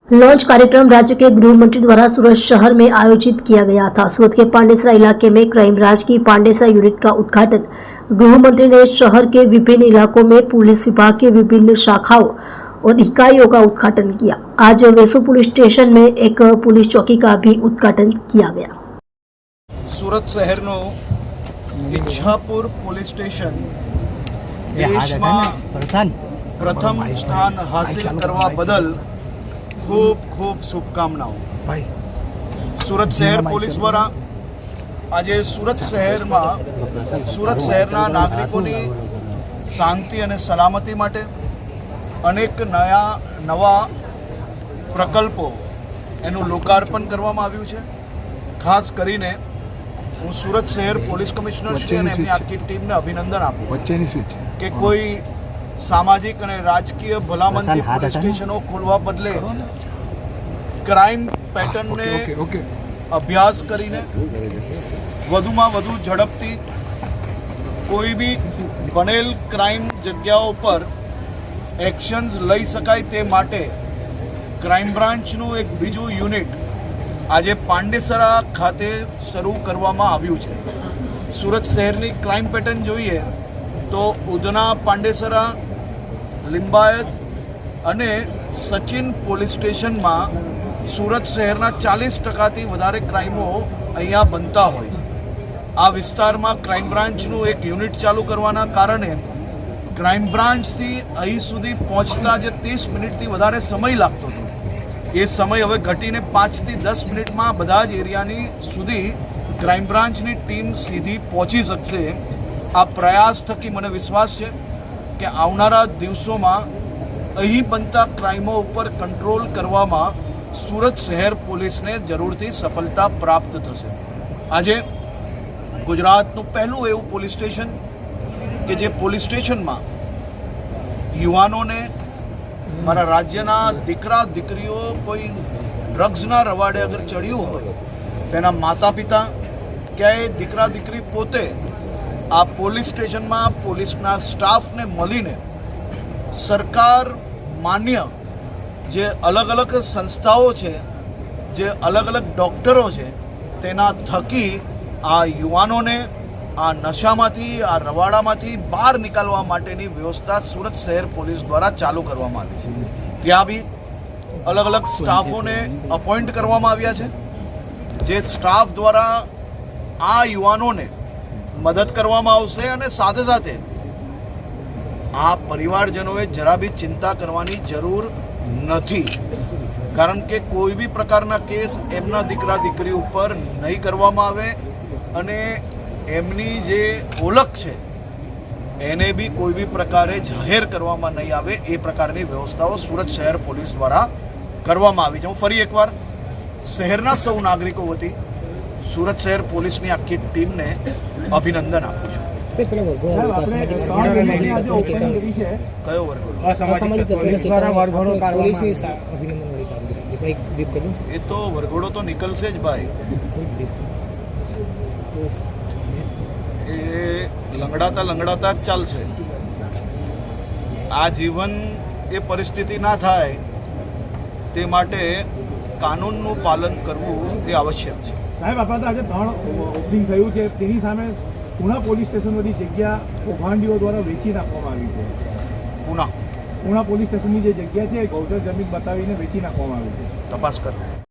Launch कार्यक्रम राज्य के गृह मंत्री द्वारा सूरत शहर में आयोजित किया गया था। सूरत के पांडेसरा इलाके में क्राइम ब्रांच की पांडेसरा यूनिट का उद्घाटन गृह मंत्री ने शहर के विभिन्न इलाकों में पुलिस विभाग की विभिन्न शाखाओं और इकाइयों का उद्घाटन किया। आज वेसु पुलिस स्टेशन में एक पुलिस चौकी का भी उद्घाटन किया गया। सूरत शहरનો इच्छापुर पुलिस स्टेशन देशમાં પ્રથમ સ્થાન હાસિલ કરવા બદલ ખૂબ ખૂબ શુભકામનાઓ। सूरत शहर पुलिस द्वारा आज सूरत शहરમાં सूरत शहરના નાગરિકોની શાંતિ અને સલામતી માટે અનેક નવા પ્રકલ્પો એનું લોકાર્પણ કરવામાં આવ્યું છે। ખાસ કરીને હું सूरत शहर पुलिस कमिश्नर श्री અને એમની આખી ટીમને અભિનંદન આપું કે કોઈ સામાજિક અને રાજકીય ભલામણથી પોલીસ સ્ટેશનો ખોલવા બદલે ક્રાઇમ પેટર્નને અભ્યાસ કરીને વધુમાં વધુ ઝડપથી કોઈ બી બનેલ ક્રાઇમ જગ્યાઓ પર એક્શન્સ લઈ શકાય તે માટે ક્રાઇમ બ્રાન્ચનું એક બીજું યુનિટ આજે પાંડેસરા ખાતે શરૂ કરવામાં આવ્યું છે। સુરત શહેરની ક્રાઇમ પેટર્ન જોઈએ તો ઉધના, પાંડેસરા, લિંબાયત અને સચિન પોલીસ સ્ટેશનમાં सूरत शहरना 40% વધારે ક્રાઇમો અહીંયા બનતા હોય છે। આ વિસ્તારમાં ક્રાઇમ બ્રાન્ચનું એક યુનિટ ચાલુ કરવાના કારણે ક્રાઇમ બ્રાન્ચથી અહીં સુધી પહોંચતા જે 30 મિનિટથી વધારે સમય લાગતો હતો એ સમય હવે ઘટીને 5 થી 10 મિનિટમાં બધા જ એરિયાની સુધી ક્રાઇમ બ્રાન્ચની ટીમ સીધી પહોંચી શકશે। આ પ્રયાસ થકી મને વિશ્વાસ છે કે આવનારા દિવસોમાં અહીં બનતા ક્રાઇમો ઉપર કંટ્રોલ કરવામાં सूरत शहर पुलिस ने जरूरथी सफलता प्राप्त थशे। आजे गुजरातनु पहलू एवं पुलिस स्टेशन के जे पुलिस स्टेशन में युवानों ने मारा राज्यना दीकरा दीकरीओ कोई ड्रग्सना रवाड़े अगर चढ़्यु होय तेना माता पिता क्या दीकरा दीकरी पोते आ पुलिस स्टेशन में पुलिसना स्टाफ ने मळीने सरकार मान्य जे अलग अलग संस्थाओं है, जे अलग अलग डॉक्टरों है, तेना थकी आ युवानों ने आ नशामांथी आ रवाड़ामांथी बहार निकालवा माटेनी व्यवस्था सूरत शहर पुलिस द्वारा चालू करवामां आवी छे। त्यां बी अलग अलग स्टाफों ने अपॉइंट करवामां आव्या छे जे स्टाफ द्वारा आ युवानों ने मदद करवामां आवशे अने साथे साथे आ परिवारजनोए जरा भी चिंता करवानी जरूर नहीं, कारण के कोई भी प्रकारना केस एमना दीकरा दीकरी ऊपर नहीं करवामां आवे अने एमनी जे ओळख छे एने भी कोई भी प्रकारे जाहेर करवामां नहीं आवे ए प्रकारनी व्यवस्थाओ सूरत शहर पुलिस द्वारा करवामां आवी छे। हूँ फरी एकवार शहरना सौ नागरिको वती सूरत शहर पुलिसनी आखी टीमने अभिनंदन आपું છું। એ તો વરઘોડો તો નીકળશે જ ભાઈ, એ લંગડાતા જ ચાલશે। આ જીવન એ પરિસ્થિતિ ના થાય તે માટે કાનૂનનું પાલન કરવું એ આવશ્યક છે। સાહેબ આપણે આજે 3 ઓપનિંગ થયું છે તેની સામે પૂના પોલીસ સ્ટેશન બધી જગ્યા કૌભાંડીઓ દ્વારા વેચી નાખવામાં આવી છે। પૂના પોલીસ સ્ટેશનની જે જગ્યા છે ગૌચર જમીન બતાવીને વેચી નાખવામાં આવી છે। તપાસ કરો।